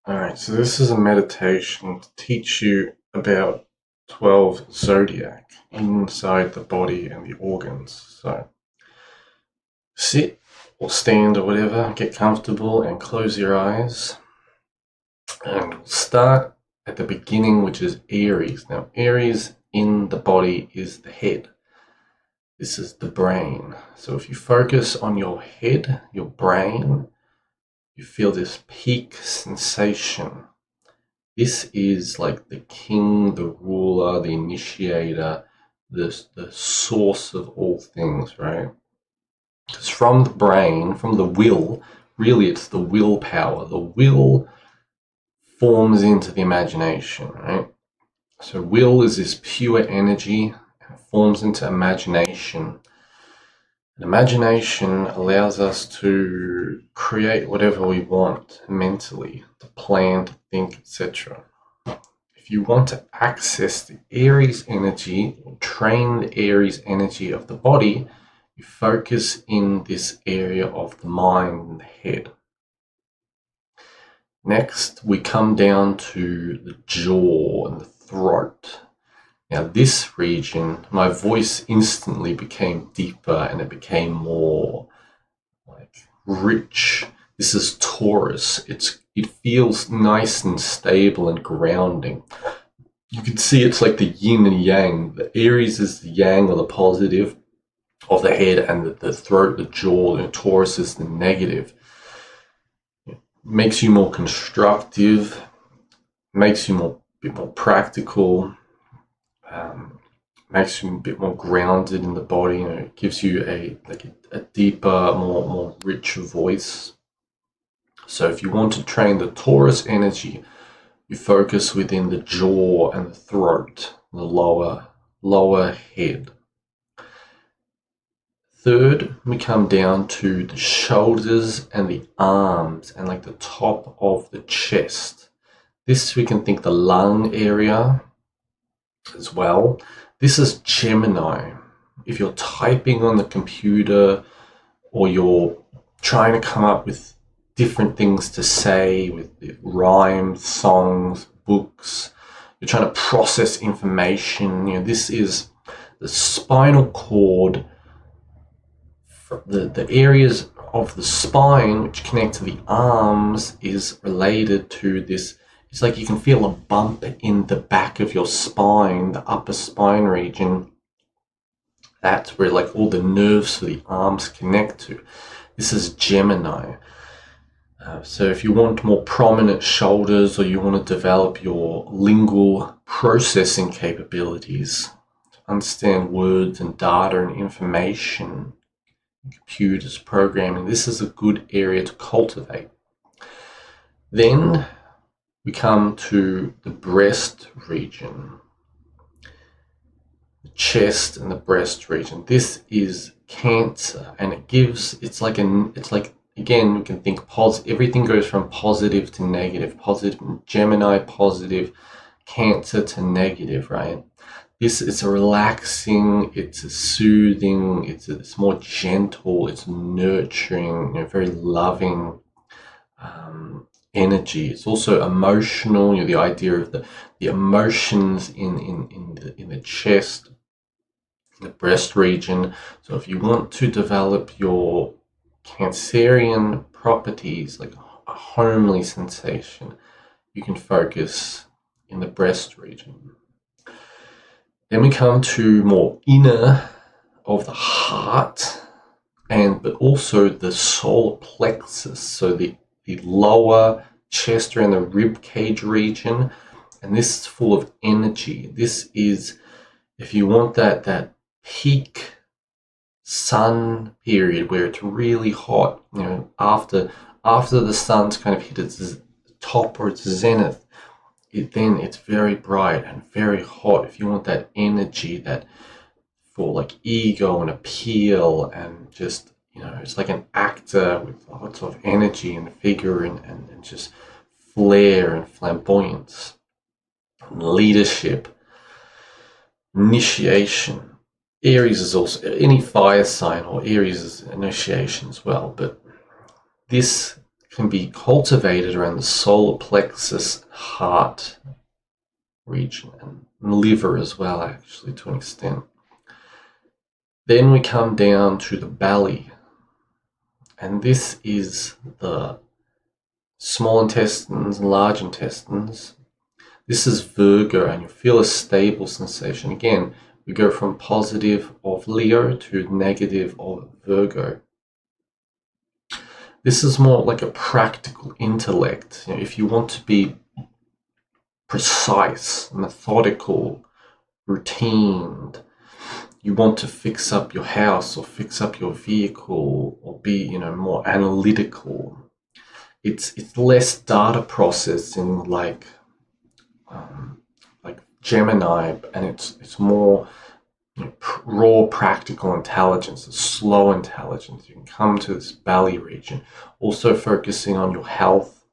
Alright, so this is a meditation to teach you about 12 Zodiac inside the body and the organs. So sit or stand or whatever, get comfortable and close your eyes. And we'll start at the beginning, which is Aries. Now, Aries in the body is the head. This is the brain. So if you focus on your head, your brain, you feel this peak sensation. This is like the king, the ruler, the initiator, the source of all things, right? Because from the brain, from the will, really it's the willpower. The will forms into the imagination, right? So will is this pure energy and forms into imagination. And imagination allows us to create whatever we want mentally, to plan, to think, etc. If you want to access the Aries energy, or train the Aries energy of the body, you focus in this area of the mind and the head. Next, we come down to the jaw and the throat. Now, this region, my voice instantly became deeper and it became more like rich. This is Taurus. It feels nice and stable and grounding. You can see it's like the yin and yang. The Aries is the yang or the positive of the head, and the throat, the jaw, and Taurus is the negative. It makes you more constructive, makes you a bit more practical, makes you a bit more grounded in the body. It gives you a deeper, more richer voice. So if you want to train the Taurus energy, you focus within the jaw and the throat, the lower head. Third, we come down to the shoulders and the arms and like the top of the chest. This we can think the lung area as well. This is Gemini. If you're typing on the computer or you're trying to come up with different things to say with rhymes, songs, books, you're trying to process information, this is the spinal cord. The areas of the spine which connect to the arms is related to this. It's like you can feel a bump in the back of your spine, the upper spine region. That's where like all the nerves for the arms connect to. This is Gemini. So if you want more prominent shoulders, or you want to develop your lingual processing capabilities, to understand words and data and information, computers, programming, this is a good area to cultivate. Then we come to the breast region, the chest and the breast region. This is Cancer, and it's like again, we can think everything goes from positive to negative, positive Gemini, positive, Cancer to negative, right? This is a relaxing, it's a soothing, it's more gentle, it's nurturing, very loving energy. It's also emotional, the idea of the emotions in the chest, the breast region. So if you want to develop your Cancerian properties, like a homely sensation, you can focus in the breast region. Then we come to more inner of the heart, but also the solar plexus, so the lower chest around the rib cage region, and this is full of energy. This is, if you want that peak sun period where it's really hot, after the sun's kind of hit its top or its zenith, it's very bright and very hot. If you want that energy, that for like ego and appeal, and just it's like an actor with lots of energy and vigor and just flair and flamboyance, and leadership, initiation. Aries is also any fire sign, or Aries is initiation as well, but this can be cultivated around the solar plexus, heart region, and liver as well, actually, to an extent. Then we come down to the belly, and this is the small intestines and large intestines. This is Virgo, and you feel a stable sensation. Again, we go from positive of Leo to negative of Virgo. This is more like a practical intellect. If you want to be precise, methodical, routined, you want to fix up your house or fix up your vehicle or be, more analytical. It's less data processing like Gemini, and it's more raw practical intelligence, a slow intelligence. You can come to this belly region, also focusing on your health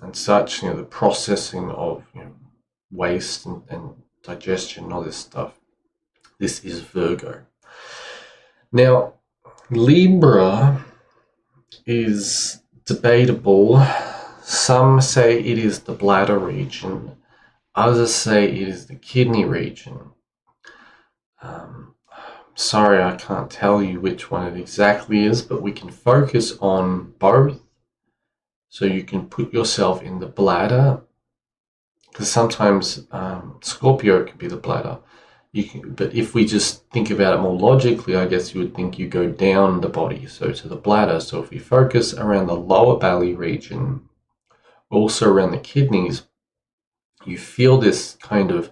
and such, the processing of waste and digestion and all this stuff. This is Virgo. Now, Libra is debatable. Some say it is the bladder region. Others say it is the kidney region. Sorry, I can't tell you which one it exactly is, but we can focus on both. So you can put yourself in the bladder, because sometimes Scorpio can be the bladder. But if we just think about it more logically, I guess you would think you go down the body, so to the bladder. So if we focus around the lower belly region, also around the kidneys, you feel this kind of,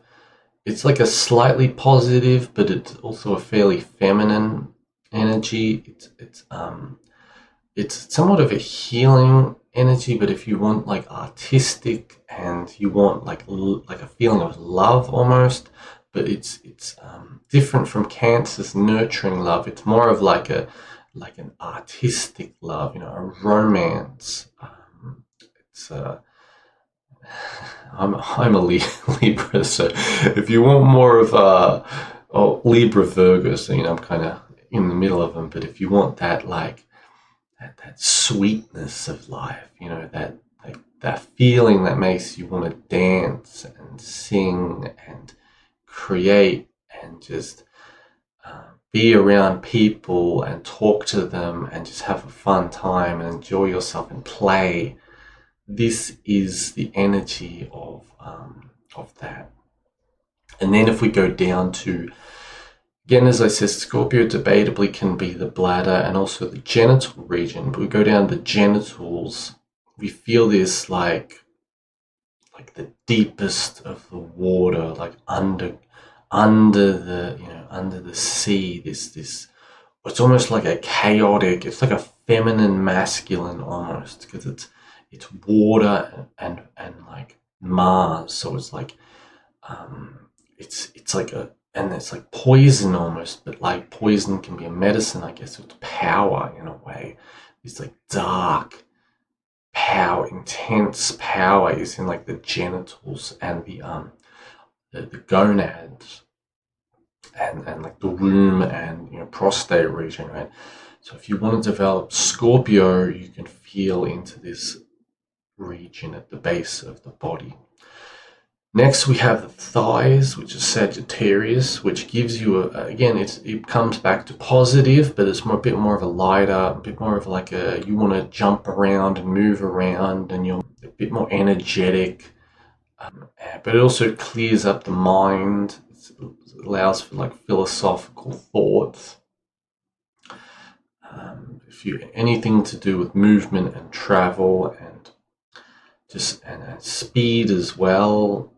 it's like a slightly positive, but it's also a fairly feminine energy. It's somewhat of a healing energy, but if you want like artistic and you want like a feeling of love almost, but it's different from Cancer's nurturing love. It's more of like an artistic love, a romance. I'm a Libra, so if you want more of Libra Virgo, so I'm kind of in the middle of them. But if you want that that sweetness of life, that feeling that makes you want to dance and sing and create and just be around people and talk to them and just have a fun time and enjoy yourself and play. This is the energy of that. And then if we go down to, again, as I said, Scorpio debatably can be the bladder and also the genital region. But we go down the genitals, we feel this like the deepest of the water, like under the sea. This it's almost like a chaotic. It's like a feminine masculine almost, because it's water and like Mars. So it's like it's like and it's like poison almost, but like poison can be a medicine, I guess. It's power in a way. It's like dark power, intense power is in like the genitals and the gonads and like the womb and prostate region, right? So if you want to develop Scorpio, you can feel into this region at the base of the body. Next, we have the thighs, which is Sagittarius, which gives you again, it comes back to positive, but it's a bit more of a lighter, a bit more of like you want to jump around and move around, and you're a bit more energetic. But it also clears up the mind. It allows for like philosophical thoughts. If you anything to do with movement and travel and just and speed as well.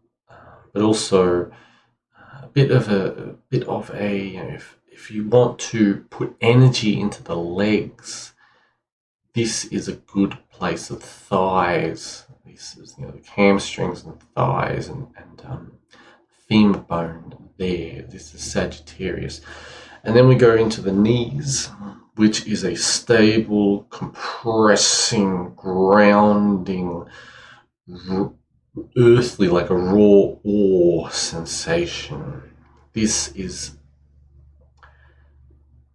But also a bit of a if you want to put energy into the legs, this is a good place. The thighs, this is the hamstrings and thighs and femur bone there. This is Sagittarius, and then we go into the knees, which is a stable, compressing, grounding, earthly, like a raw ore sensation. This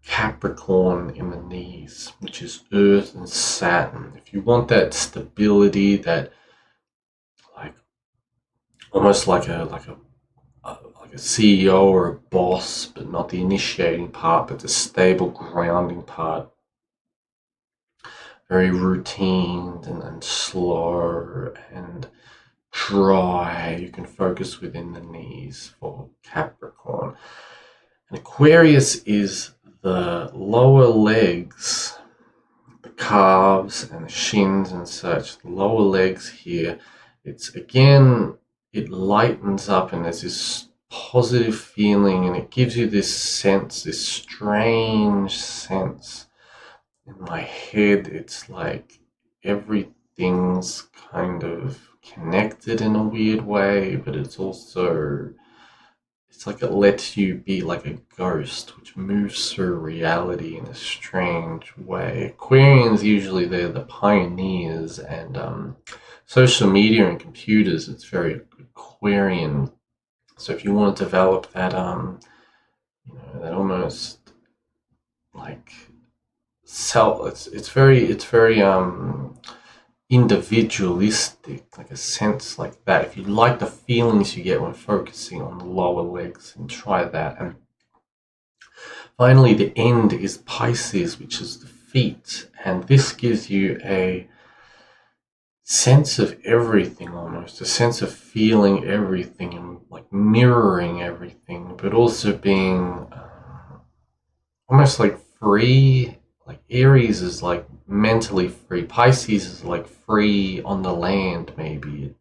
Capricorn in the knees, which is Earth and Saturn. If you want that stability, that like almost like a CEO or a boss, but not the initiating part, but the stable grounding part. Very routine and slow and dry. You can focus within the knees for Capricorn. And Aquarius is the lower legs, the calves and the shins and such. The lower legs here. It's again, it lightens up and there's this positive feeling, and it gives you this sense, this strange sense. In my head, it's like everything's kind of connected in a weird way, but it's like it lets you be like a ghost, which moves through reality in a strange way. Aquarians, usually they're the pioneers, and social media and computers, it's very Aquarian. So if you want to develop that, that almost like self, it's very individualistic, like a sense like that. If you like the feelings you get when focusing on the lower legs, and try that. And finally, the end is Pisces, which is the feet, and this gives you a sense of everything, almost a sense of feeling everything and like mirroring everything, but also being almost like free. Like Aries is like mentally free. Pisces is like free on the land. Maybe it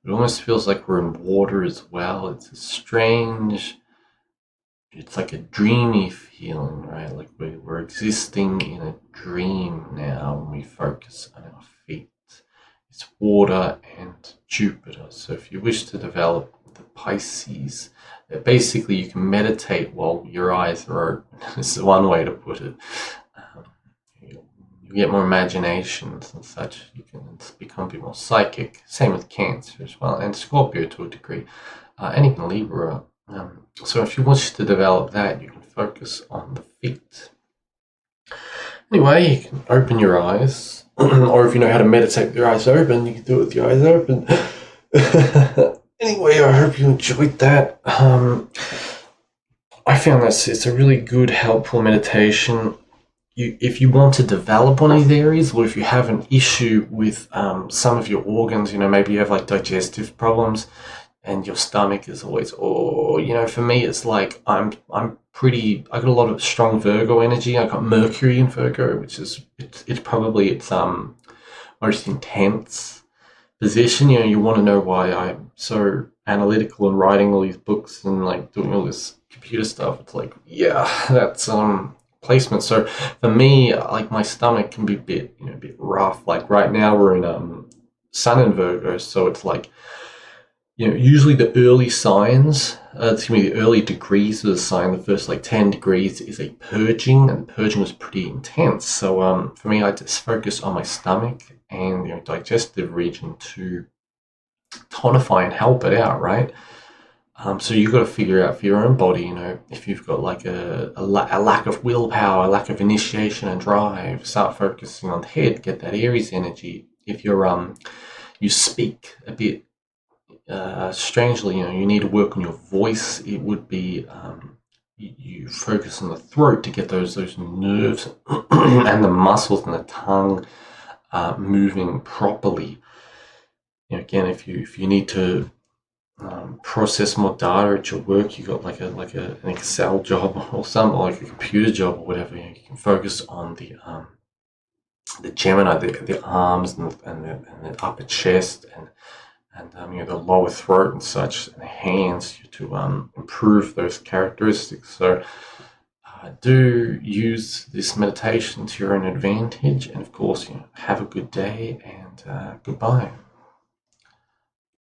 almost feels like we're in water as well. It's a strange. It's like a dreamy feeling, right? Like we're existing in a dream now when we focus on our feet. It's water and Jupiter. So if you wish to develop the Pisces, basically you can meditate while your eyes are open. This is one way to put it. You get more imaginations and such. You can become a bit more psychic. Same with Cancer as well, and Scorpio to a degree, and even Libra. So if you wish to develop that, you can focus on the feet. Anyway, you can open your eyes, or if you know how to meditate with your eyes open, you can do it with your eyes open. Anyway, I hope you enjoyed that. I found it's a really good, helpful meditation. If you want to develop one of these areas, or if you have an issue with some of your organs, maybe you have like digestive problems, and your stomach is always, for me, it's like I got a lot of strong Virgo energy. I got Mercury in Virgo, which is it's probably its most intense position. You want to know why I'm so analytical and writing all these books and like doing all this computer stuff. It's like, yeah, that's placement. So for me, like my stomach can be a bit rough. Like right now we're in Sun in Virgo, so it's like, usually the early signs, the early degrees of the sign, the first like 10 degrees is a purging, and purging was pretty intense. So for me, I just focus on my stomach and digestive region to tonify and help it out, right? So you've got to figure out for your own body, if you've got like a lack of willpower, a lack of initiation and drive, start focusing on the head, get that Aries energy. If you speak a bit strangely, you need to work on your voice. It would be you focus on the throat to get those nerves and the muscles and the tongue moving properly. Again, if you need to process more data at your work, you got like an Excel job or something, like a computer job or whatever, you can focus on the Gemini, the arms and the upper chest and the lower throat and such, and the hands, to improve those characteristics. So do use this meditation to your own advantage, and of course, have a good day, and goodbye.